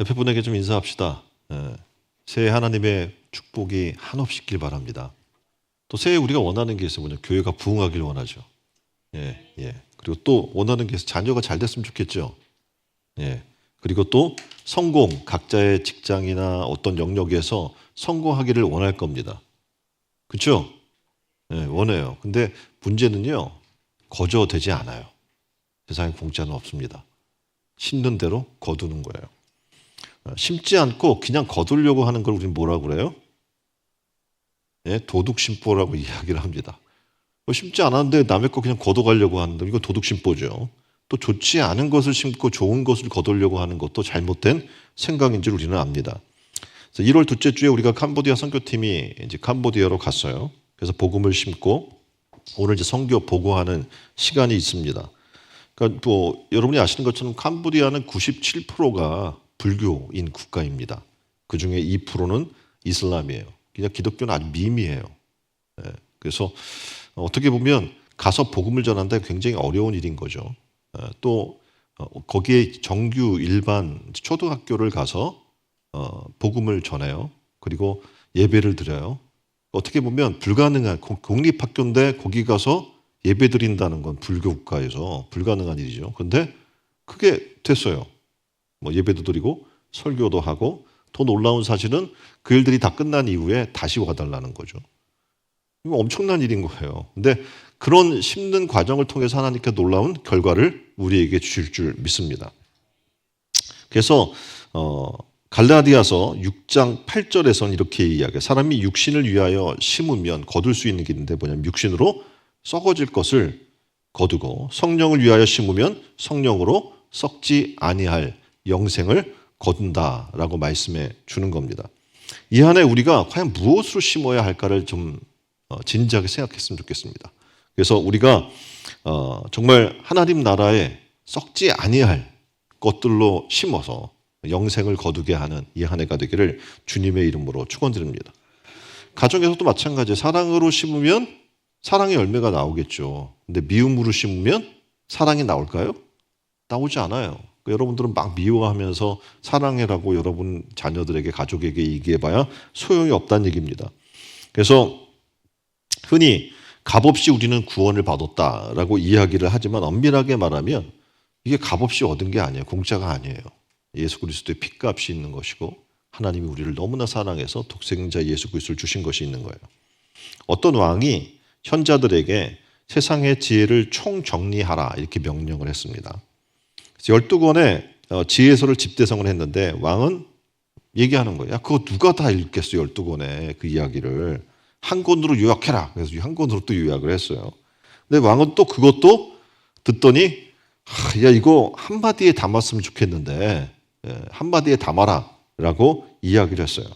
옆에 분에게 좀 인사합시다. 새해 하나님의 축복이 한없이 있길 바랍니다. 또 새해 우리가 원하는 게 있어요. 교회가 부흥하길 원하죠. 예. 그리고 또 원하는 게 있어요. 자녀가 잘 됐으면 좋겠죠. 예. 그리고 또 성공, 각자의 직장이나 어떤 영역에서 성공하기를 원할 겁니다. 그렇죠? 예, 원해요. 근데 문제는요, 거저되지 않아요. 세상에 공짜는 없습니다. 심는 대로 거두는 거예요. 심지 않고 그냥 거두려고 하는 걸 우리는 뭐라고 그래요? 예, 도둑심보라고 이야기를 합니다. 심지 않았는데 남의 거 그냥 거둬가려고 하는데 이거 도둑심보죠. 또 좋지 않은 것을 심고 좋은 것을 거두려고 하는 것도 잘못된 생각인 줄 우리는 압니다. 그래서 1월 둘째 주에 우리가 캄보디아 선교팀이 이제 캄보디아로 갔어요. 그래서 복음을 심고 오늘 이제 선교 보고하는 시간이 있습니다. 그러니까 또 여러분이 아시는 것처럼 캄보디아는 97%가 불교인 국가입니다. 그 중에 2%는 이슬람이에요. 그냥 기독교는 아주 미미해요. 그래서 어떻게 보면 가서 복음을 전한다 굉장히 어려운 일인 거죠. 또 거기에 정규 일반 초등학교를 가서 복음을 전해요. 그리고 예배를 드려요. 어떻게 보면 불가능한 공립학교인데 거기 가서 예배 드린다는 건 불교 국가에서 불가능한 일이죠. 그런데 그게 됐어요. 예배도 드리고 설교도 하고 더 놀라운 사실은 그 일들이 다 끝난 이후에 다시 와달라는 거죠. 이거 엄청난 일인 거예요. 근데 그런 심는 과정을 통해서 하나님께 놀라운 결과를 우리에게 주실 줄 믿습니다. 그래서 갈라디아서 6장 8절에서는 이렇게 이야기해요. 사람이 육신을 위하여 심으면 거둘 수 있는 게 있는데 뭐냐면 육신으로 썩어질 것을 거두고 성령을 위하여 심으면 성령으로 썩지 아니할 영생을 거둔다라고 말씀해 주는 겁니다. 이 안에 우리가 과연 무엇으로 심어야 할까를 좀 진지하게 생각했으면 좋겠습니다. 그래서 우리가 정말 하나님 나라에 썩지 아니할 것들로 심어서 영생을 거두게 하는 이 한 해가 되기를 주님의 이름으로 축원드립니다. 가정에서도 마찬가지예요. 사랑으로 심으면 사랑의 열매가 나오겠죠. 근데 미움으로 심으면 사랑이 나올까요? 나오지 않아요. 여러분들은 막 미워하면서 사랑해라고 여러분 자녀들에게 가족에게 얘기해봐야 소용이 없다는 얘기입니다. 그래서 흔히 값없이 우리는 구원을 받았다라고 이야기를 하지만 엄밀하게 말하면 이게 값없이 얻은 게 아니에요. 공짜가 아니에요. 예수 그리스도의 핏값이 있는 것이고 하나님이 우리를 너무나 사랑해서 독생자 예수 그리스도를 주신 것이 있는 거예요. 어떤 왕이 현자들에게 세상의 지혜를 총정리하라 이렇게 명령을 했습니다. 12권의 지혜서를 집대성을 했는데 왕은 얘기하는 거예요. 야, 그거 누가 다 읽겠어 12권의 그 이야기를. 한 권으로 요약해라. 그래서 한 권으로 또 요약을 했어요. 근데 왕은 또 그것도 듣더니 야 이거 한마디에 담았으면 좋겠는데 한마디에 담아라 라고 이야기를 했어요.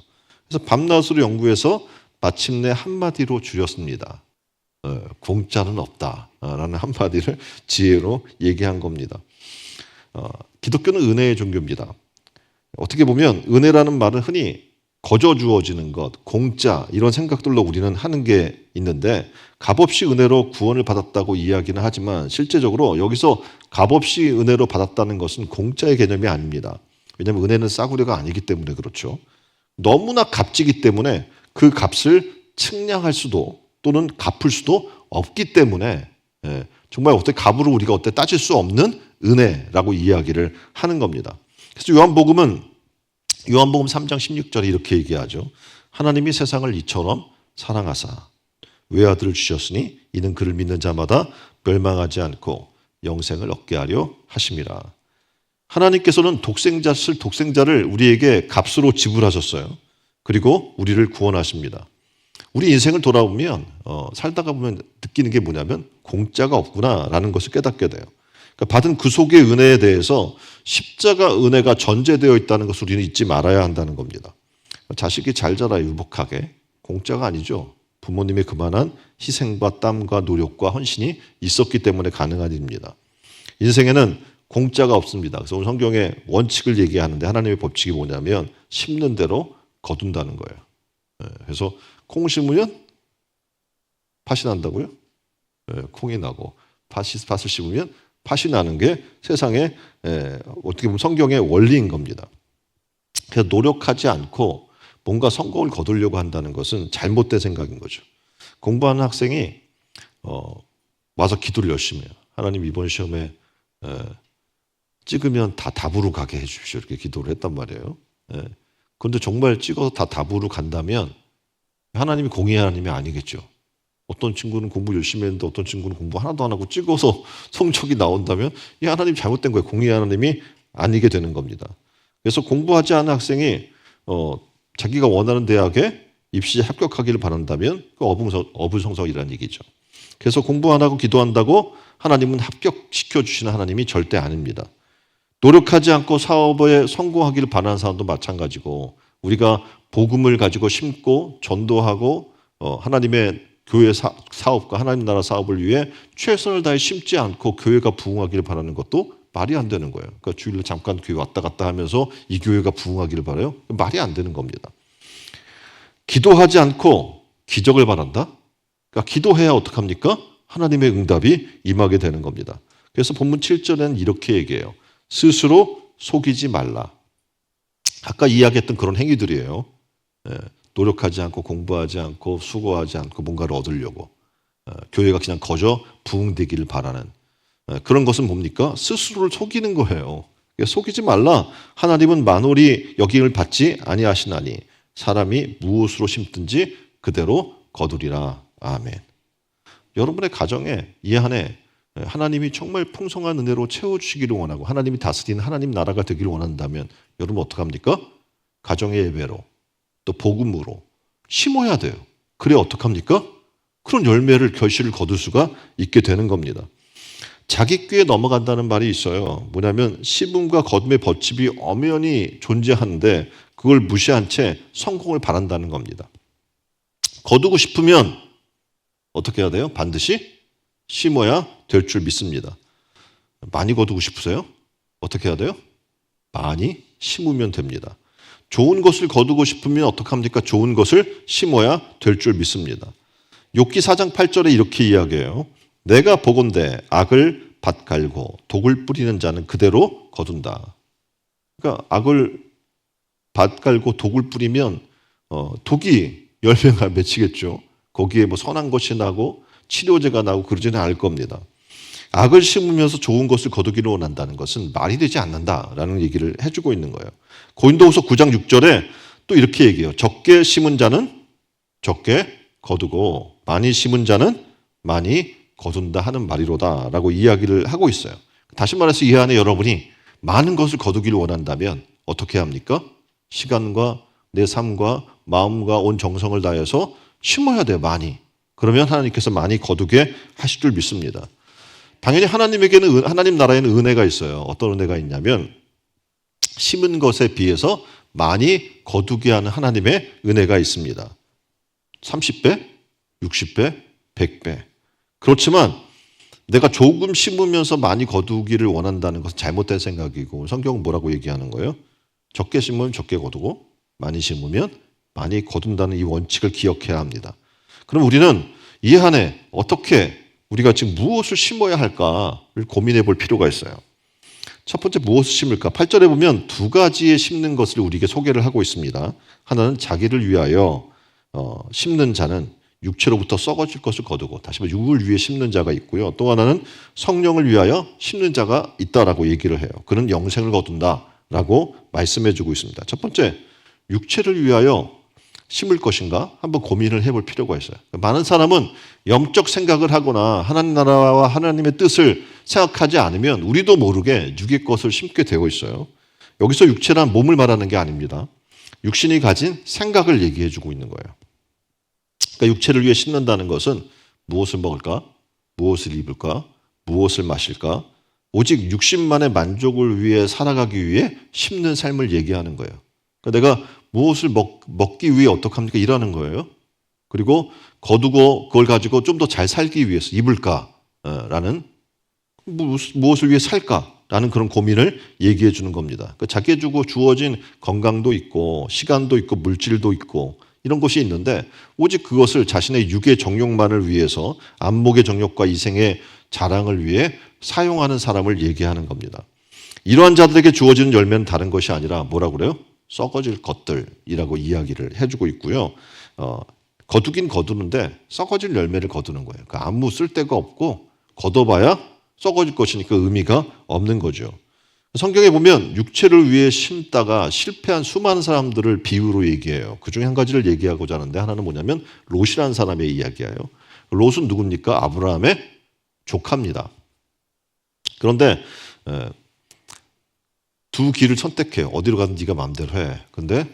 그래서 밤낮으로 연구해서 마침내 한마디로 줄였습니다. 공짜는 없다라는 한마디를 지혜로 얘기한 겁니다. 기독교는 은혜의 종교입니다. 어떻게 보면 은혜라는 말은 흔히 거저 주어지는 것, 공짜 이런 생각들로 우리는 하는 게 있는데 값없이 은혜로 구원을 받았다고 이야기는 하지만 실제적으로 여기서 값없이 은혜로 받았다는 것은 공짜의 개념이 아닙니다. 왜냐하면 은혜는 싸구려가 아니기 때문에 그렇죠. 너무나 값지기 때문에 그 값을 측량할 수도 또는 갚을 수도 없기 때문에 정말 어떻게 값으로 우리가 어떻게 따질 수 없는 은혜라고 이야기를 하는 겁니다. 그래서 요한복음 3장 16절에 이렇게 얘기하죠. 하나님이 세상을 이처럼 사랑하사 외아들을 주셨으니 이는 그를 믿는 자마다 멸망하지 않고 영생을 얻게 하려 하심이라. 하나님께서는 독생자를 우리에게 값으로 지불하셨어요. 그리고 우리를 구원하십니다. 우리 인생을 돌아보면 살다가 보면 느끼는 게 뭐냐면 공짜가 없구나라는 것을 깨닫게 돼요. 그러니까 받은 그 속의 은혜에 대해서 십자가 은혜가 전제되어 있다는 것을 우리는 잊지 말아야 한다는 겁니다. 자식이 잘 자라요, 유복하게. 공짜가 아니죠. 부모님의 그만한 희생과 땀과 노력과 헌신이 있었기 때문에 가능한 일입니다. 인생에는 공짜가 없습니다. 그래서 오늘 성경에 원칙을 얘기하는데 하나님의 법칙이 뭐냐면 심는 대로 거둔다는 거예요. 그래서 콩 심으면 팥이 난다고요? 콩이 나고 팥을 심으면 팥이 나는 게 세상에 어떻게 보면 성경의 원리인 겁니다. 그래서 노력하지 않고 뭔가 성공을 거두려고 한다는 것은 잘못된 생각인 거죠. 공부하는 학생이 와서 기도를 열심히 해요. 하나님 이번 시험에 찍으면 다 답으로 가게 해 주십시오. 이렇게 기도를 했단 말이에요. 그런데 정말 찍어서 다 답으로 간다면 하나님이 공의 하나님이 아니겠죠. 어떤 친구는 공부 열심히 했는데 어떤 친구는 공부 하나도 안 하고 찍어서 성적이 나온다면 이 하나님 잘못된 거예요. 공의 하나님이 아니게 되는 겁니다. 그래서 공부하지 않은 학생이 자기가 원하는 대학에 입시에 합격하기를 바란다면 그 어불성설이라는 얘기죠. 그래서 공부 안 하고 기도한다고 하나님은 합격시켜 주시는 하나님이 절대 아닙니다. 노력하지 않고 사업에 성공하기를 바라는 사람도 마찬가지고 우리가 복음을 가지고 심고 전도하고 하나님의 교회 사업과 하나님 나라 사업을 위해 최선을 다해 심지 않고 교회가 부흥하기를 바라는 것도 말이 안 되는 거예요. 그러니까 주일로 잠깐 교회 왔다 갔다 하면서 이 교회가 부흥하기를 바라요? 말이 안 되는 겁니다. 기도하지 않고 기적을 바란다? 그러니까 기도해야 어떡합니까? 하나님의 응답이 임하게 되는 겁니다. 그래서 본문 7절에는 이렇게 얘기해요. 스스로 속이지 말라. 아까 이야기했던 그런 행위들이에요. 노력하지 않고 공부하지 않고 수고하지 않고 뭔가를 얻으려고 교회가 그냥 거저 부흥되기를 바라는 그런 것은 뭡니까? 스스로를 속이는 거예요. 속이지 말라. 하나님은 만홀히 여김을 받지 아니하시나니 사람이 무엇으로 심든지 그대로 거두리라. 아멘. 여러분의 가정에 이 한 해 하나님이 정말 풍성한 은혜로 채워주시기를 원하고 하나님이 다스리는 하나님 나라가 되기를 원한다면 여러분 어떡합니까? 가정의 예배로 또 복음으로 심어야 돼요. 그래 어떡합니까? 그런 열매를 결실을 거둘 수가 있게 되는 겁니다. 자기 꾀에 넘어간다는 말이 있어요. 뭐냐면 심음과 거둠의 벌집이 엄연히 존재하는데 그걸 무시한 채 성공을 바란다는 겁니다. 거두고 싶으면 어떻게 해야 돼요? 반드시 심어야 될 줄 믿습니다. 많이 거두고 싶으세요? 어떻게 해야 돼요? 많이 심으면 됩니다. 좋은 것을 거두고 싶으면 어떡합니까? 좋은 것을 심어야 될 줄 믿습니다. 욥기 4장 8절에 이렇게 이야기해요. 내가 보건대 악을 밭갈고 독을 뿌리는 자는 그대로 거둔다. 그러니까 악을 밭갈고 독을 뿌리면 독이 열매가 맺히겠죠. 거기에 뭐 선한 것이 나고 치료제가 나고 그러지는 않을 겁니다. 악을 심으면서 좋은 것을 거두기를 원한다는 것은 말이 되지 않는다라는 얘기를 해주고 있는 거예요. 고린도후서 9장 6절에 또 이렇게 얘기해요. 적게 심은 자는 적게 거두고 많이 심은 자는 많이 거둔다 하는 말이로다라고 이야기를 하고 있어요. 다시 말해서 이 안에 여러분이 많은 것을 거두기를 원한다면 어떻게 합니까? 시간과 내 삶과 마음과 온 정성을 다해서 심어야 돼요. 많이. 그러면 하나님께서 많이 거두게 하실 줄 믿습니다. 당연히 하나님에게는 하나님 나라에는 은혜가 있어요. 어떤 은혜가 있냐면 심은 것에 비해서 많이 거두게 하는 하나님의 은혜가 있습니다. 30배, 60배, 100배. 그렇지만 내가 조금 심으면서 많이 거두기를 원한다는 것은 잘못된 생각이고 성경은 뭐라고 얘기하는 거예요? 적게 심으면 적게 거두고 많이 심으면 많이 거둔다는 이 원칙을 기억해야 합니다. 그럼 우리는 이 한 해 어떻게 우리가 지금 무엇을 심어야 할까를 고민해 볼 필요가 있어요. 첫 번째 무엇을 심을까? 8절에 보면 두 가지의 심는 것을 우리에게 소개를 하고 있습니다. 하나는 자기를 위하여 심는 자는 육체로부터 썩어질 것을 거두고 다시 말해 육을 위해 심는 자가 있고요. 또 하나는 성령을 위하여 심는 자가 있다라고 얘기를 해요. 그는 영생을 거둔다라고 말씀해 주고 있습니다. 첫 번째 육체를 위하여 심을 것인가? 한번 고민을 해볼 필요가 있어요. 많은 사람은 영적 생각을 하거나 하나님 나라와 하나님의 뜻을 생각하지 않으면 우리도 모르게 육의 것을 심게 되어 있어요. 여기서 육체란 몸을 말하는 게 아닙니다. 육신이 가진 생각을 얘기해 주고 있는 거예요. 그러니까 육체를 위해 심는다는 것은 무엇을 먹을까? 무엇을 입을까? 무엇을 마실까? 오직 육신만의 만족을 위해 살아가기 위해 심는 삶을 얘기하는 거예요. 그러니까 내가 무엇을 먹기 위해 어떡합니까? 일하는 거예요. 그리고 거두고 그걸 가지고 좀 더 잘 살기 위해서 입을까라는 무엇을 위해 살까라는 그런 고민을 얘기해 주는 겁니다. 그러니까 자기에 주고 주어진 건강도 있고 시간도 있고 물질도 있고 이런 것이 있는데 오직 그것을 자신의 육의 정욕만을 위해서 안목의 정욕과 이생의 자랑을 위해 사용하는 사람을 얘기하는 겁니다. 이러한 자들에게 주어지는 열매는 다른 것이 아니라 뭐라고 그래요? 썩어질 것들이라고 이야기를 해주고 있고요. 거두긴 거두는데 썩어질 열매를 거두는 거예요. 그러니까 아무 쓸데가 없고 걷어봐야 썩어질 것이니까 의미가 없는 거죠. 성경에 보면 육체를 위해 심다가 실패한 수많은 사람들을 비유로 얘기해요. 그중에 한 가지를 얘기하고자 하는데 하나는 뭐냐면 롯이라는 사람의 이야기예요. 롯은 누굽니까? 아브라함의 조카입니다. 그런데 두 길을 선택해요. 어디로 가든 네가 마음대로 해. 근데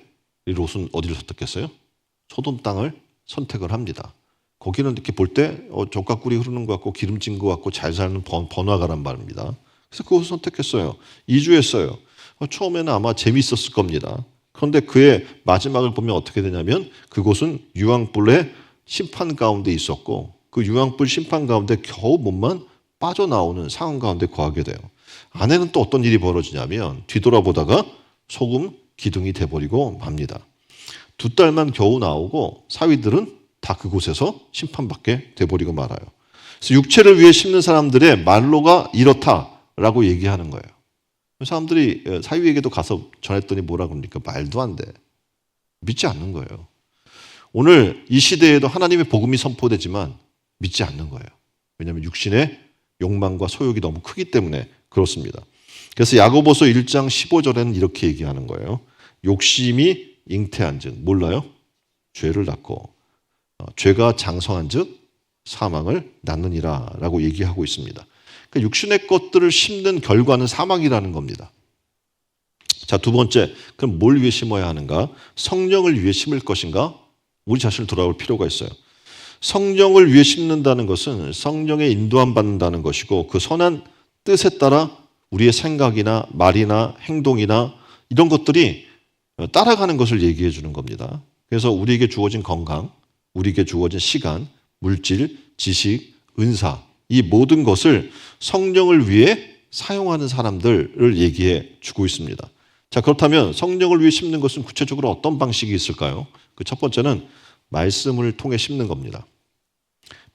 이 롯은 어디를 선택했어요? 소돔 땅을 선택을 합니다. 거기는 이렇게 볼 때 젖과 꿀이 흐르는 것 같고 기름진 것 같고 잘 사는 번화가란 말입니다. 그래서 그곳을 선택했어요. 이주했어요. 처음에는 아마 재미있었을 겁니다. 그런데 그의 마지막을 보면 어떻게 되냐면 그곳은 유황불의 심판 가운데 있었고 그 유황불 심판 가운데 겨우 몸만 빠져나오는 상황 가운데 거하게 돼요. 아내는 또 어떤 일이 벌어지냐면 뒤돌아보다가 소금 기둥이 돼버리고 맙니다. 2달만 겨우 나오고 사위들은 다 그곳에서 심판받게 돼버리고 말아요. 그래서 육체를 위해 심는 사람들의 말로가 이렇다라고 얘기하는 거예요. 사람들이 사위에게도 가서 전했더니 뭐라 그럽니까? 말도 안 돼. 믿지 않는 거예요. 오늘 이 시대에도 하나님의 복음이 선포되지만 믿지 않는 거예요. 왜냐하면 육신의 욕망과 소욕이 너무 크기 때문에 그렇습니다. 그래서 야고보서 1장 15절에는 이렇게 얘기하는 거예요. 욕심이 잉태한 즉 몰라요? 죄를 낳고 죄가 장성한 즉 사망을 낳느니라 라고 얘기하고 있습니다. 그러니까 육신의 것들을 심는 결과는 사망이라는 겁니다. 자, 두 번째, 그럼 뭘 위해 심어야 하는가? 성령을 위해 심을 것인가? 우리 자신을 돌아볼 필요가 있어요. 성령을 위해 심는다는 것은 성령의 인도함 받는다는 것이고 그 선한 뜻에 따라 우리의 생각이나 말이나 행동이나 이런 것들이 따라가는 것을 얘기해 주는 겁니다. 그래서 우리에게 주어진 건강, 우리에게 주어진 시간, 물질, 지식, 은사 이 모든 것을 성령을 위해 사용하는 사람들을 얘기해 주고 있습니다. 자, 그렇다면 성령을 위해 심는 것은 구체적으로 어떤 방식이 있을까요? 그 첫 번째는 말씀을 통해 심는 겁니다.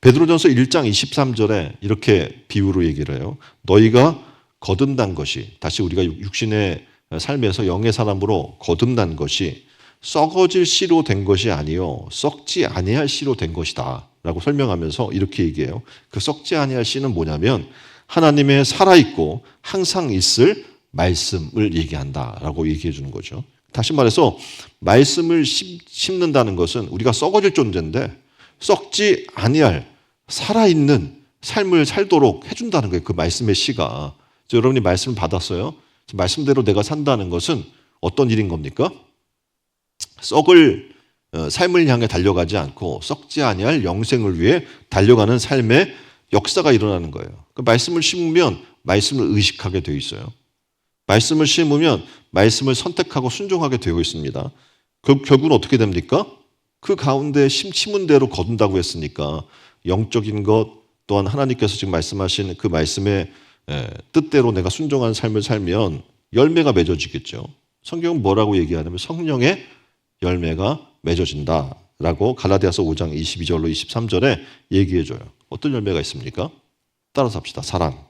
베드로전서 1장 23절에 이렇게 비유로 얘기를 해요. 너희가 거듭난 것이 다시 우리가 육신의 삶에서 영의 사람으로 거듭난 것이 썩어질 씨로 된 것이 아니요 썩지 아니할 씨로 된 것이다 라고 설명하면서 이렇게 얘기해요. 그 썩지 아니할 씨는 뭐냐면 하나님의 살아있고 항상 있을 말씀을 얘기한다라고 얘기해 주는 거죠. 다시 말해서 말씀을 심는다는 것은 우리가 썩어질 존재인데 썩지 아니할 살아있는 삶을 살도록 해준다는 거예요. 그 말씀의 씨가. 여러분이 말씀을 받았어요. 말씀대로 내가 산다는 것은 어떤 일인 겁니까? 썩을 삶을 향해 달려가지 않고 썩지 아니할 영생을 위해 달려가는 삶의 역사가 일어나는 거예요. 그 말씀을 심으면 말씀을 의식하게 되어 있어요. 말씀을 심으면 말씀을 선택하고 순종하게 되어 있습니다. 결국은 어떻게 됩니까? 그 가운데 심은 대로 거둔다고 했으니까 영적인 것 또한 하나님께서 지금 말씀하신 그 말씀의 뜻대로 내가 순종하는 삶을 살면 열매가 맺어지겠죠. 성경은 뭐라고 얘기하냐면 성령의 열매가 맺어진다라고 갈라디아서 5장 22절로 23절에 얘기해줘요. 어떤 열매가 있습니까? 따라서 합시다. 사랑,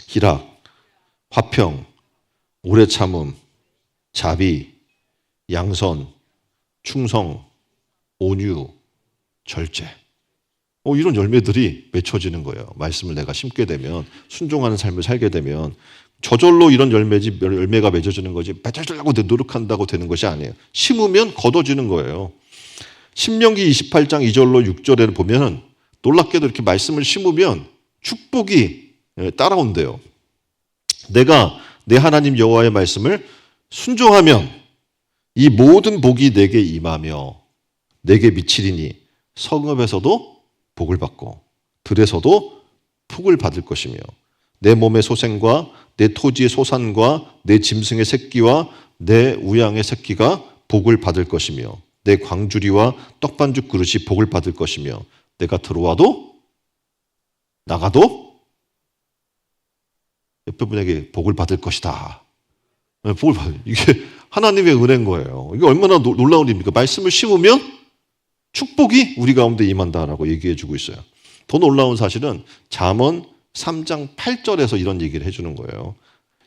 희락, 화평, 오래 참음, 자비, 양선, 충성, 온유, 절제. 이런 열매들이 맺혀지는 거예요. 말씀을 내가 심게 되면 순종하는 삶을 살게 되면 저절로 이런 열매가 맺어지는 거지 맺어지려고 노력한다고 되는 것이 아니에요. 심으면 거둬지는 거예요. 신명기 28장 2절로 6절에 보면 놀랍게도 이렇게 말씀을 심으면 축복이 따라온대요. 내가 내 하나님 여호와의 말씀을 순종하면 이 모든 복이 내게 임하며 내게 미치리니 성읍에서도 복을 받고 들에서도 복을 받을 것이며 내 몸의 소생과 내 토지의 소산과 내 짐승의 새끼와 내 우양의 새끼가 복을 받을 것이며 내 광주리와 떡반죽 그릇이 복을 받을 것이며 내가 들어와도 나가도 옆에 분에게 복을 받을 것이다. 복을 받을 이게 하나님의 은혜인 거예요. 이게 얼마나 놀라운 일입니까? 말씀을 심으면 축복이 우리 가운데 임한다라고 얘기해 주고 있어요. 더 놀라운 사실은 잠언 3장 8절에서 이런 얘기를 해주는 거예요.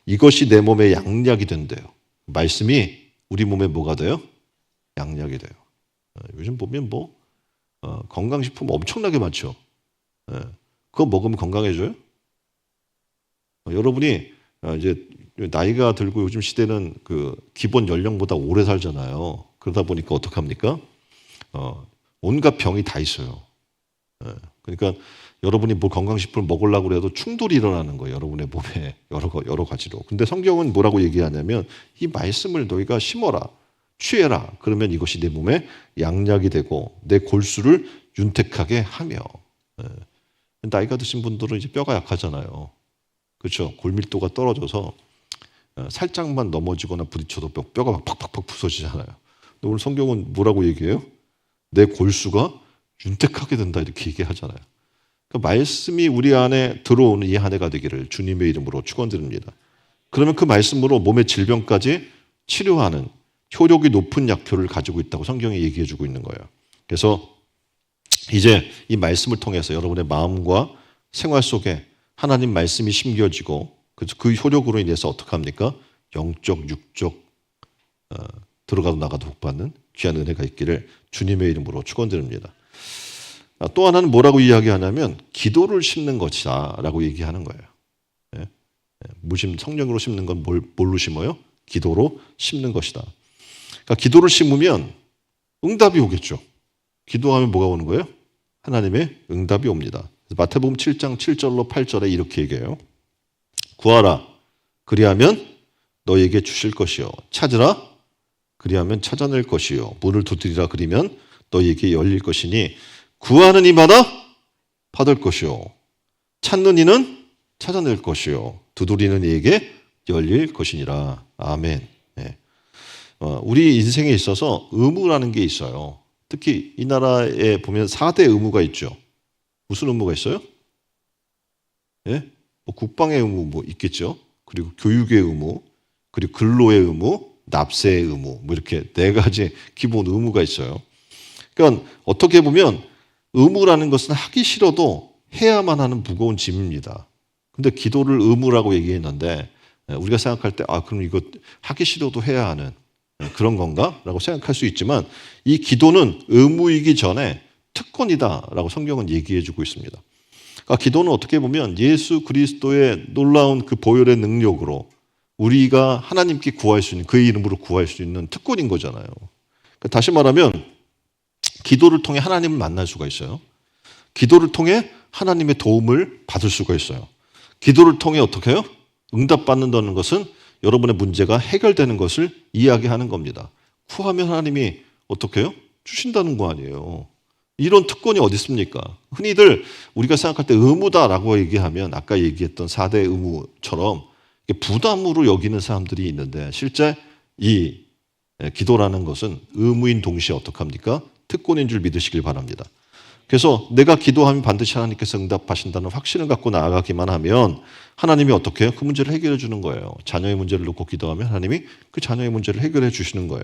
이것이 내 몸에 양약이 된대요. 말씀이 우리 몸에 뭐가 돼요? 양약이 돼요. 요즘 보면 건강식품 엄청나게 많죠. 그거 먹으면 건강해져요? 여러분이 이제 나이가 들고 요즘 시대는 그 기본 연령보다 오래 살잖아요. 그러다 보니까 어떡합니까? 온갖 병이 다 있어요. 그러니까 여러분이 뭐 건강식품을 먹으려고 해도 충돌이 일어나는 거예요. 여러분의 몸에 여러 가지로. 근데 성경은 뭐라고 얘기하냐면 이 말씀을 너희가 심어라. 취해라. 그러면 이것이 내 몸에 양약이 되고 내 골수를 윤택하게 하며. 나이가 드신 분들은 이제 뼈가 약하잖아요. 그렇죠? 골밀도가 떨어져서 살짝만 넘어지거나 부딪혀도 뼈가 막 팍팍팍 부서지잖아요. 근데 오늘 성경은 뭐라고 얘기해요? 내 골수가 윤택하게 된다 이렇게 얘기하잖아요. 그러니까 말씀이 우리 안에 들어오는 이 한 해가 되기를 주님의 이름으로 축원드립니다. 그러면 그 말씀으로 몸의 질병까지 치료하는 효력이 높은 약효를 가지고 있다고 성경이 얘기해 주고 있는 거예요. 그래서 이제 이 말씀을 통해서 여러분의 마음과 생활 속에 하나님 말씀이 심겨지고 그 효력으로 인해서 어떻게 합니까? 영적, 육적 들어가도 나가도 복받는 귀한 은혜가 있기를 주님의 이름으로 축원드립니다. 또 하나는 뭐라고 이야기하냐면 기도를 심는 것이다 라고 얘기하는 거예요. 무심 성령으로 심는 건 뭘로 심어요? 기도로 심는 것이다. 그러니까 기도를 심으면 응답이 오겠죠. 기도하면 뭐가 오는 거예요? 하나님의 응답이 옵니다. 마태복음 7장 7절로 8절에 이렇게 얘기해요. 구하라 그리하면 너에게 주실 것이요 찾으라 그리하면 찾아낼 것이요 문을 두드리라 그리면 너에게 열릴 것이니 구하는 이마다 받을 것이요 찾는 이는 찾아낼 것이요 두드리는 이에게 열릴 것이니라. 아멘. 우리 인생에 있어서 의무라는 게 있어요. 특히 이 나라에 보면 4대 의무가 있죠. 무슨 의무가 있어요? 국방의 의무 뭐 있겠죠. 그리고 교육의 의무, 그리고 근로의 의무, 납세의 의무, 뭐 이렇게 4가지 기본 의무가 있어요. 그러니까 어떻게 보면 의무라는 것은 하기 싫어도 해야만 하는 무거운 짐입니다. 근데 기도를 의무라고 얘기했는데 우리가 생각할 때 그럼 이거 하기 싫어도 해야 하는 그런 건가? 라고 생각할 수 있지만 이 기도는 의무이기 전에 특권이다라고 성경은 얘기해 주고 있습니다. 그러니까 기도는 어떻게 보면 예수 그리스도의 놀라운 그 보혈의 능력으로 우리가 하나님께 구할 수 있는 그의 이름으로 구할 수 있는 특권인 거잖아요. 그러니까 다시 말하면 기도를 통해 하나님을 만날 수가 있어요. 기도를 통해 하나님의 도움을 받을 수가 있어요. 기도를 통해 어떻게 해요? 응답받는다는 것은 여러분의 문제가 해결되는 것을 이야기하는 겁니다. 구하면 하나님이 어떻게 해요? 주신다는 거 아니에요. 이런 특권이 어디 있습니까? 흔히들 우리가 생각할 때 의무다라고 얘기하면 아까 얘기했던 4대 의무처럼 부담으로 여기는 사람들이 있는데 실제 이 기도라는 것은 의무인 동시에 어떻게 합니까? 특권인 줄 믿으시길 바랍니다. 그래서 내가 기도하면 반드시 하나님께서 응답하신다는 확신을 갖고 나아가기만 하면 하나님이 어떻게 해요? 그 문제를 해결해 주는 거예요. 자녀의 문제를 놓고 기도하면 하나님이 그 자녀의 문제를 해결해 주시는 거예요.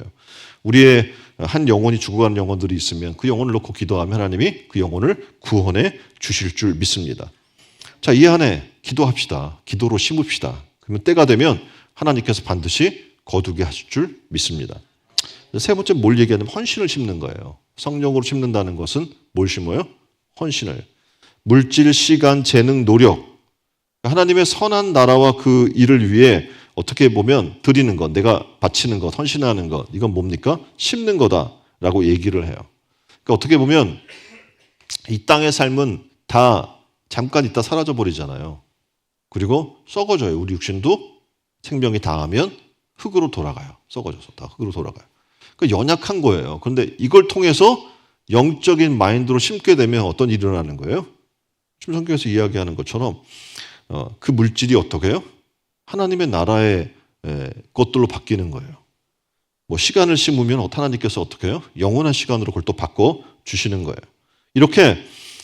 우리의 한 영혼이 죽어가는 영혼들이 있으면 그 영혼을 놓고 기도하면 하나님이 그 영혼을 구원해 주실 줄 믿습니다. 자, 이 안에 기도합시다. 기도로 심읍시다. 그러면 때가 되면 하나님께서 반드시 거두게 하실 줄 믿습니다. 세 번째 뭘 얘기하냐면 헌신을 심는 거예요. 성령으로 심는다는 것은 뭘 심어요? 헌신을. 물질, 시간, 재능, 노력. 하나님의 선한 나라와 그 일을 위해 어떻게 보면 드리는 것, 내가 바치는 것, 헌신하는 것, 이건 뭡니까? 심는 거다라고 얘기를 해요. 그러니까 어떻게 보면 이 땅의 삶은 다 잠깐 있다 사라져 버리잖아요. 그리고 썩어져요. 우리 육신도 생명이 다하면 흙으로 돌아가요. 썩어져서 다 흙으로 돌아가요. 그러니까 연약한 거예요. 그런데 이걸 통해서 영적인 마인드로 심게 되면 어떤 일이 일어나는 거예요? 지금 성경에서 이야기하는 것처럼 그 물질이 어떻게 해요? 하나님의 나라의 것들로 바뀌는 거예요. 뭐 시간을 심으면 하나님께서 어떻게 해요? 영원한 시간으로 그걸 또 바꿔 주시는 거예요. 이렇게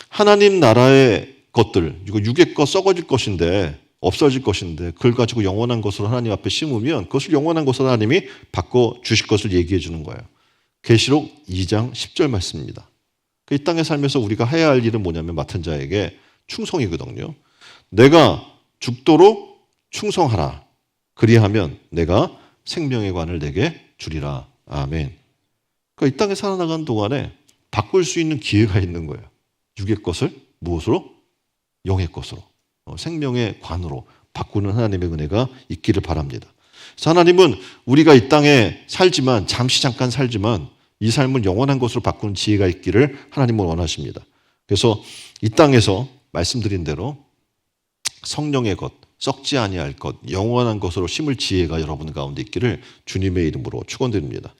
하나님 나라의 것들, 이거 육의 것 썩어질 것인데 없어질 것인데 그걸 가지고 영원한 것으로 하나님 앞에 심으면 그것을 영원한 것으로 하나님이 바꿔 주실 것을 얘기해 주는 거예요. 계시록 2장 10절 말씀입니다. 이 땅에 살면서 우리가 해야 할 일은 뭐냐면 맡은 자에게 충성이거든요. 내가 죽도록 충성하라. 그리하면 내가 생명의 관을 내게 주리라. 아멘. 그러니까 이 땅에 살아나가는 동안에 바꿀 수 있는 기회가 있는 거예요. 육의 것을 무엇으로? 영의 것으로. 생명의 관으로 바꾸는 하나님의 은혜가 있기를 바랍니다. 그래서 하나님은 우리가 이 땅에 살지만, 잠깐 살지만 이 삶을 영원한 것으로 바꾸는 지혜가 있기를 하나님은 원하십니다. 그래서 이 땅에서 말씀드린 대로 성령의 것, 썩지 아니할 것, 영원한 것으로 심을 지혜가 여러분 가운데 있기를 주님의 이름으로 축원드립니다.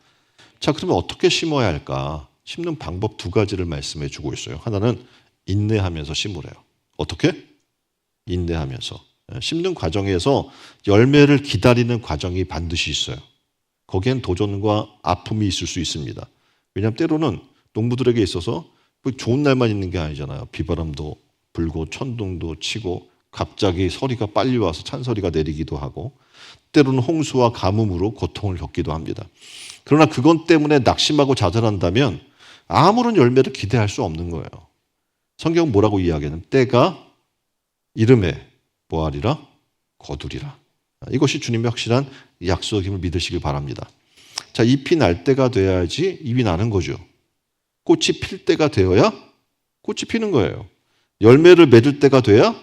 자, 그러면 어떻게 심어야 할까? 심는 방법 두 가지를 말씀해 주고 있어요. 하나는 인내하면서 심으래요. 어떻게? 인내하면서. 심는 과정에서 열매를 기다리는 과정이 반드시 있어요. 거기엔 도전과 아픔이 있을 수 있습니다. 왜냐하면 때로는 농부들에게 있어서 좋은 날만 있는 게 아니잖아요. 비바람도 불고 천둥도 치고 갑자기 서리가 빨리 와서 찬서리가 내리기도 하고 때로는 홍수와 가뭄으로 고통을 겪기도 합니다. 그러나 그것 때문에 낙심하고 좌절한다면 아무런 열매를 기대할 수 없는 거예요. 성경은 뭐라고 이야기하냐면 때가 이름에 뭐하리라? 거두리라. 이것이 주님의 확실한 약속임을 믿으시길 바랍니다. 자, 잎이 날 때가 돼야지 잎이 나는 거죠. 꽃이 필 때가 되어야 꽃이 피는 거예요. 열매를 맺을 때가 돼야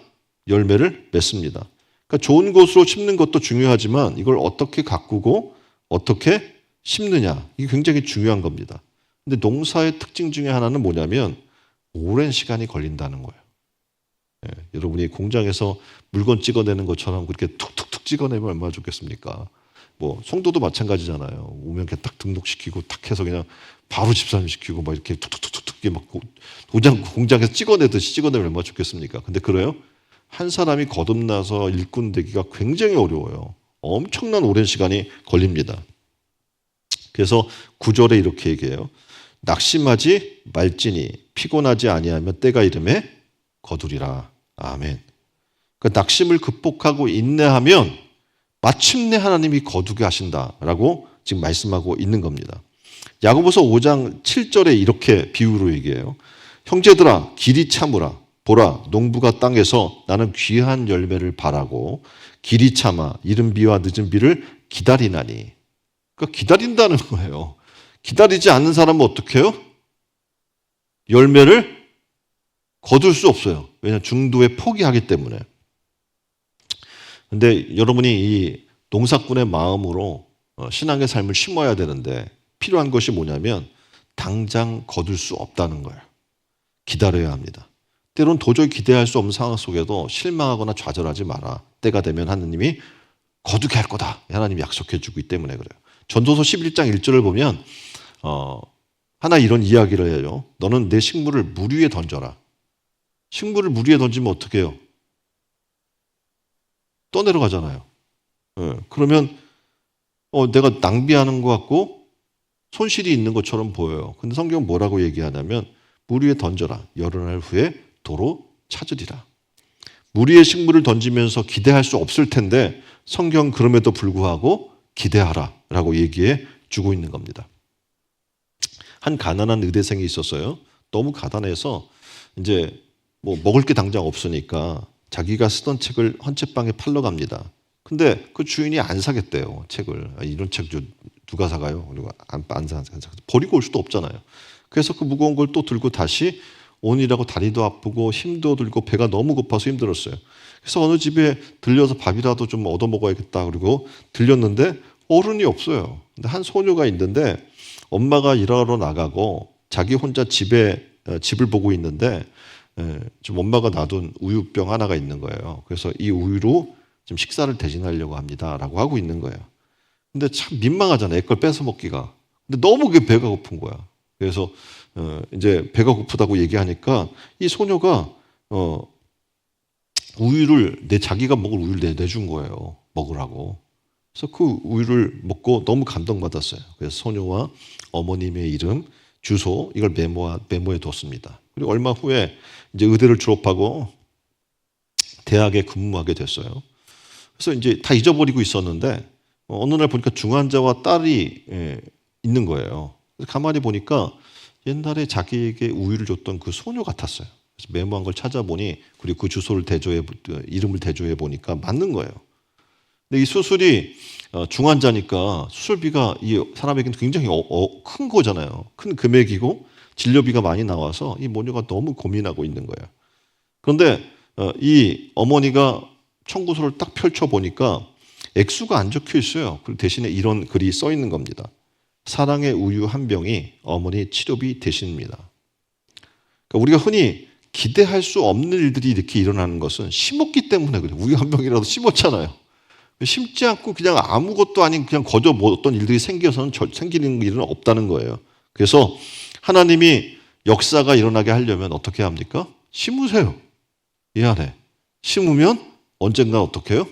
열매를 맺습니다. 그러니까 좋은 곳으로 심는 것도 중요하지만 이걸 어떻게 가꾸고 어떻게 심느냐, 이게 굉장히 중요한 겁니다. 근데 농사의 특징 중에 하나는 뭐냐면 오랜 시간이 걸린다는 거예요. 여러분이 공장에서 물건 찍어내는 것처럼 그렇게 툭툭툭 찍어내면 얼마나 좋겠습니까? 뭐 송도도 마찬가지잖아요. 오면 그냥 딱 등록시키고 탁 해서 그냥 바로 집사람시키고 막 이렇게 툭툭툭툭 막 도장 공장에서 찍어내듯이 찍어내면 얼마나 좋겠습니까? 근데 그래요? 한 사람이 거듭나서 일꾼 되기가 굉장히 어려워요. 엄청난 오랜 시간이 걸립니다. 그래서 9절에 이렇게 얘기해요. 낙심하지 말지니 피곤하지 아니하면 때가 이름에 거두리라. 아멘. 그러니까 낙심을 극복하고 인내하면 마침내 하나님이 거두게 하신다라고 지금 말씀하고 있는 겁니다. 야고보서 5장 7절에 이렇게 비유로 얘기해요. 형제들아 길이 참으라. 보라 농부가 땅에서 나는 귀한 열매를 바라고 길이 참아 이른 비와 늦은 비를 기다리나니. 그러니까 기다린다는 거예요. 기다리지 않는 사람은 어떻게 해요? 열매를 거둘 수 없어요. 왜냐하면 중도에 포기하기 때문에. 그런데 여러분이 이 농사꾼의 마음으로 신앙의 삶을 심어야 되는데 필요한 것이 뭐냐면 당장 거둘 수 없다는 거예요. 기다려야 합니다. 때로는 도저히 기대할 수 없는 상황 속에도 실망하거나 좌절하지 마라. 때가 되면 하나님이 거두게 할 거다. 하나님이 약속해 주기 때문에 그래요. 전도서 11장 1절을 보면 하나 이런 이야기를 해요. 너는 내 식물을 물 위에 던져라. 식물을 물 위에 던지면 어떻게 해요? 떠내려가잖아요. 그러면 내가 낭비하는 것 같고 손실이 있는 것처럼 보여요. 근데 성경은 뭐라고 얘기하냐면 물 위에 던져라. 여러 날 후에 도로 찾으리라. 물 위에 식물을 던지면서 기대할 수 없을 텐데 성경 그럼에도 불구하고 기대하라 라고 얘기해 주고 있는 겁니다. 한 가난한 의대생이 있었어요. 너무 가난해서 이제 뭐 먹을 게 당장 없으니까 자기가 쓰던 책을 헌책방에 팔러 갑니다. 근데 그 주인이 안 사겠대요. 책을. 이런 책 누가 사가요? 그리고 안 사. 버리고 올 수도 없잖아요. 그래서 그 무거운 걸 또 들고 다시 오느라고 다리도 아프고 힘도 들고 배가 너무 고파서 힘들었어요. 그래서 어느 집에 들려서 밥이라도 좀 얻어 먹어야겠다. 그리고 들렸는데 어른이 없어요. 근데 한 소녀가 있는데 엄마가 일하러 나가고 자기 혼자 집을 보고 있는데 좀 엄마가 놔둔 우유병 하나가 있는 거예요. 그래서 이 우유로 좀 식사를 대신하려고 합니다라고 하고 있는 거예요. 근데 참 민망하잖아요. 애 걸 뺏어 먹기가. 근데 너무 그게 배가 고픈 거야. 그래서 이제 배가 고프다고 얘기하니까 이 소녀가 우유를 자기가 먹을 우유를 내준 거예요. 먹으라고. 그래서 그 우유를 먹고 너무 감동받았어요. 그래서 소녀와 어머님의 이름, 주소 이걸 메모해 뒀습니다. 그리고 얼마 후에 이제 의대를 졸업하고 대학에 근무하게 됐어요. 그래서 이제 다 잊어버리고 있었는데 어느 날 보니까 중환자와 딸이 있는 거예요. 그래서 가만히 보니까 옛날에 자기에게 우유를 줬던 그 소녀 같았어요. 그래서 메모한 걸 찾아보니 그리고 그 주소를 이름을 대조해 보니까 맞는 거예요. 근데 이 수술이 중환자니까 수술비가 이 사람에게는 굉장히 큰 거잖아요. 큰 금액이고 진료비가 많이 나와서 이 모녀가 너무 고민하고 있는 거예요. 그런데 이 어머니가 청구서를 딱 펼쳐 보니까 액수가 안 적혀 있어요. 그리고 대신에 이런 글이 써 있는 겁니다. 사랑의 우유 한 병이 어머니 치료비 대신입니다. 그러니까 우리가 흔히 기대할 수 없는 일들이 이렇게 일어나는 것은 심었기 때문에 그래요. 우유 한 병이라도 심었잖아요. 심지 않고 그냥 아무것도 아닌 그냥 거저 뭐 어떤 일들이 생겨서는 생기는 일은 없다는 거예요. 그래서 하나님이 역사가 일어나게 하려면 어떻게 합니까? 심으세요. 이 안에. 심으면 언젠가 어떻게 해요?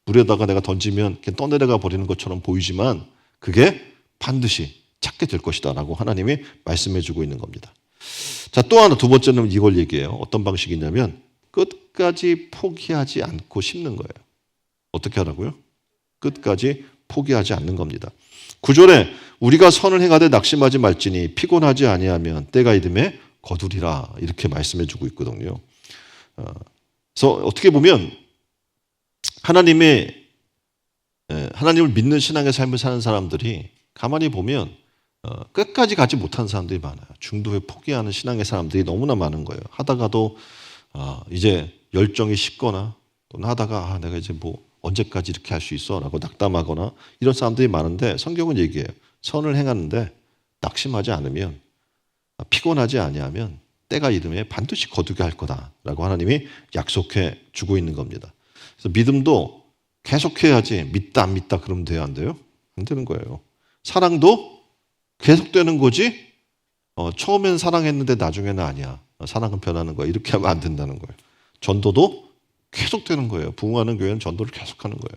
물에다가 내가 던지면 그냥 떠내려가 버리는 것처럼 보이지만 그게 반드시 찾게 될 것이다 라고 하나님이 말씀해 주고 있는 겁니다. 자, 또 하나 두 번째는 이걸 얘기해요. 어떤 방식이냐면 끝까지 포기하지 않고 심는 거예요. 어떻게 하라고요? 끝까지 포기하지 않는 겁니다. 9절에 우리가 선을 행하되 낙심하지 말지니 피곤하지 아니하면 때가 이름에 거두리라 이렇게 말씀해 주고 있거든요. 그래서 어떻게 보면 하나님을 믿는 신앙의 삶을 사는 사람들이 가만히 보면 끝까지 가지 못한 사람들이 많아요. 중도에 포기하는 신앙의 사람들이 너무나 많은 거예요. 하다가도 이제 열정이 식거나 또는 하다가 내가 이제 뭐 언제까지 이렇게 할 수 있어? 라고 낙담하거나 이런 사람들이 많은데 성경은 얘기해요. 선을 행하는데 낙심하지 않으면 피곤하지 아니하면 때가 이르면 반드시 거두게 할 거다라고 하나님이 약속해 주고 있는 겁니다. 그래서 믿음도 계속해야지 믿다 안 믿다 그러면 돼요 안 돼요? 안 되는 거예요. 사랑도 계속되는 거지 처음엔 사랑했는데 나중에는 아니야. 사랑은 변하는 거야. 이렇게 하면 안 된다는 거예요. 전도도 계속되는 거예요. 부흥하는 교회는 전도를 계속하는 거예요.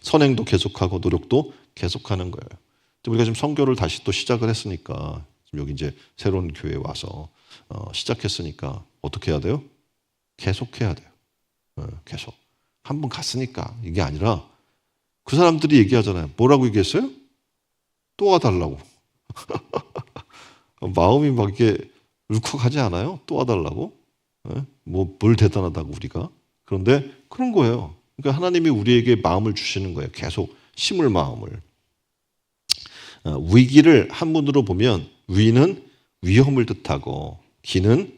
선행도 계속하고 노력도 계속하는 거예요. 우리가 지금 선교를 다시 또 시작을 했으니까 지금 여기 이제 새로운 교회에 와서 시작했으니까 어떻게 해야 돼요? 계속해야 돼요. 계속. 한 번 갔으니까 이게 아니라 그 사람들이 얘기하잖아요. 뭐라고 얘기했어요? 또 와달라고. 마음이 막 이렇게 울컥하지 않아요? 또 와달라고? 뭘 대단하다고 우리가? 그런데 그런 거예요. 그러니까 하나님이 우리에게 마음을 주시는 거예요. 계속 심을 마음을. 위기를 한문으로 보면 위는 위험을 뜻하고 기는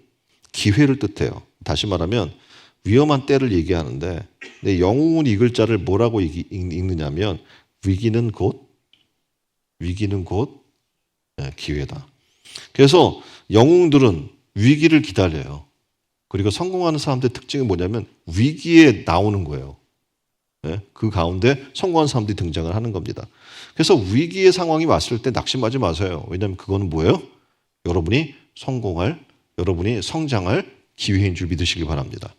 기회를 뜻해요. 다시 말하면 위험한 때를 얘기하는데 내 영웅은 이 글자를 뭐라고 읽느냐면 위기는 곧 기회다. 그래서 영웅들은 위기를 기다려요. 그리고 성공하는 사람들의 특징이 뭐냐면 위기에 나오는 거예요. 그 가운데 성공한 사람들이 등장을 하는 겁니다. 그래서 위기의 상황이 왔을 때 낙심하지 마세요. 왜냐하면 그거는 뭐예요? 여러분이 성공할, 여러분이 성장할 기회인 줄 믿으시기 바랍니다.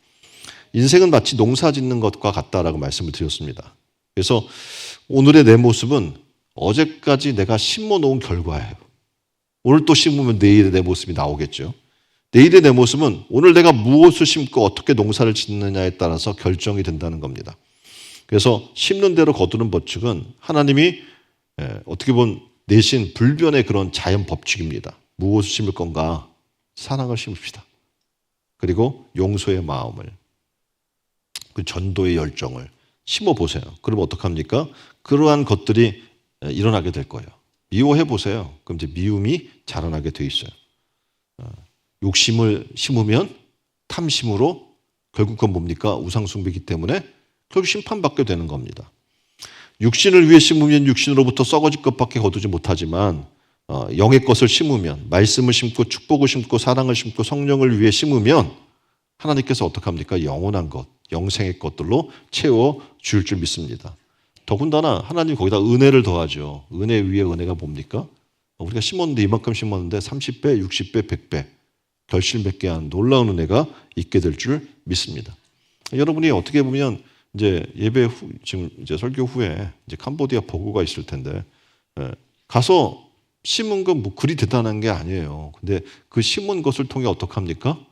인생은 마치 농사 짓는 것과 같다라고 말씀을 드렸습니다. 그래서 오늘의 내 모습은 어제까지 내가 심어 놓은 결과예요. 오늘 또 심으면 내일의 내 모습이 나오겠죠. 내일의 내 모습은 오늘 내가 무엇을 심고 어떻게 농사를 짓느냐에 따라서 결정이 된다는 겁니다. 그래서 심는 대로 거두는 법칙은 하나님이 어떻게 보면 내신 불변의 그런 자연 법칙입니다. 무엇을 심을 건가? 사랑을 심읍시다. 그리고 용서의 마음을, 그 전도의 열정을 심어보세요. 그러면 어떡합니까? 그러한 것들이 일어나게 될 거예요. 미워해 보세요. 그럼 이제 미움이 자라나게 돼 있어요. 욕심을 심으면 탐심으로 결국 그건 뭡니까? 우상숭배이기 때문에 결국 심판받게 되는 겁니다. 육신을 위해 심으면 육신으로부터 썩어질 것밖에 거두지 못하지만 영의 것을 심으면 말씀을 심고 축복을 심고 사랑을 심고 성령을 위해 심으면 하나님께서 어떡합니까? 영원한 것, 영생의 것들로 채워줄 줄 믿습니다. 더군다나 하나님 거기다 은혜를 더하죠. 은혜 위에 은혜가 뭡니까? 우리가 심었는데 이만큼 심었는데 30배, 60배, 100배 결실맺게 한 놀라운 은혜가 있게 될 줄 믿습니다. 여러분이 어떻게 보면 이제 예배 후, 지금 이제 설교 후에 이제 캄보디아 보고가 있을 텐데 가서 심은 건 뭐 그리 대단한 게 아니에요. 근데 그 심은 것을 통해 어떡합니까?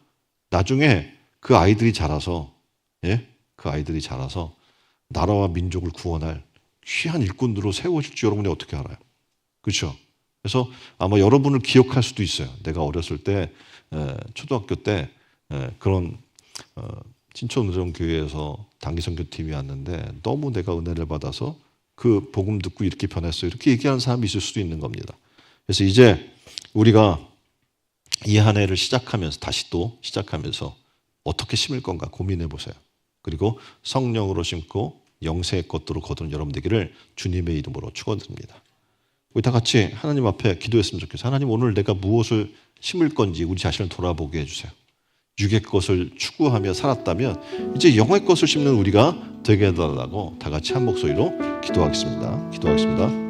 나중에 그 아이들이 자라서 그 아이들이 자라서 나라와 민족을 구원할 귀한 일꾼으로 세워질 줄 여러분이 어떻게 알아요? 그렇죠? 그래서 아마 여러분을 기억할 수도 있어요. 내가 어렸을 때 초등학교 때 그런 친천의정교회에서 단기 선교팀이 왔는데 너무 내가 은혜를 받아서 그 복음 듣고 이렇게 변했어요. 이렇게 얘기하는 사람이 있을 수도 있는 겁니다. 그래서 이제 우리가 이 한 해를 시작하면서 다시 또 시작하면서 어떻게 심을 건가 고민해 보세요. 그리고 성령으로 심고 영세의 것으로 거두는 여러분 되기를 주님의 이름으로 축원드립니다. 우리 다 같이 하나님 앞에 기도했으면 좋겠어요. 하나님, 오늘 내가 무엇을 심을 건지 우리 자신을 돌아보게 해주세요. 육의 것을 추구하며 살았다면 이제 영의 것을 심는 우리가 되게 해달라고 다 같이 한 목소리로 기도하겠습니다. 기도하겠습니다.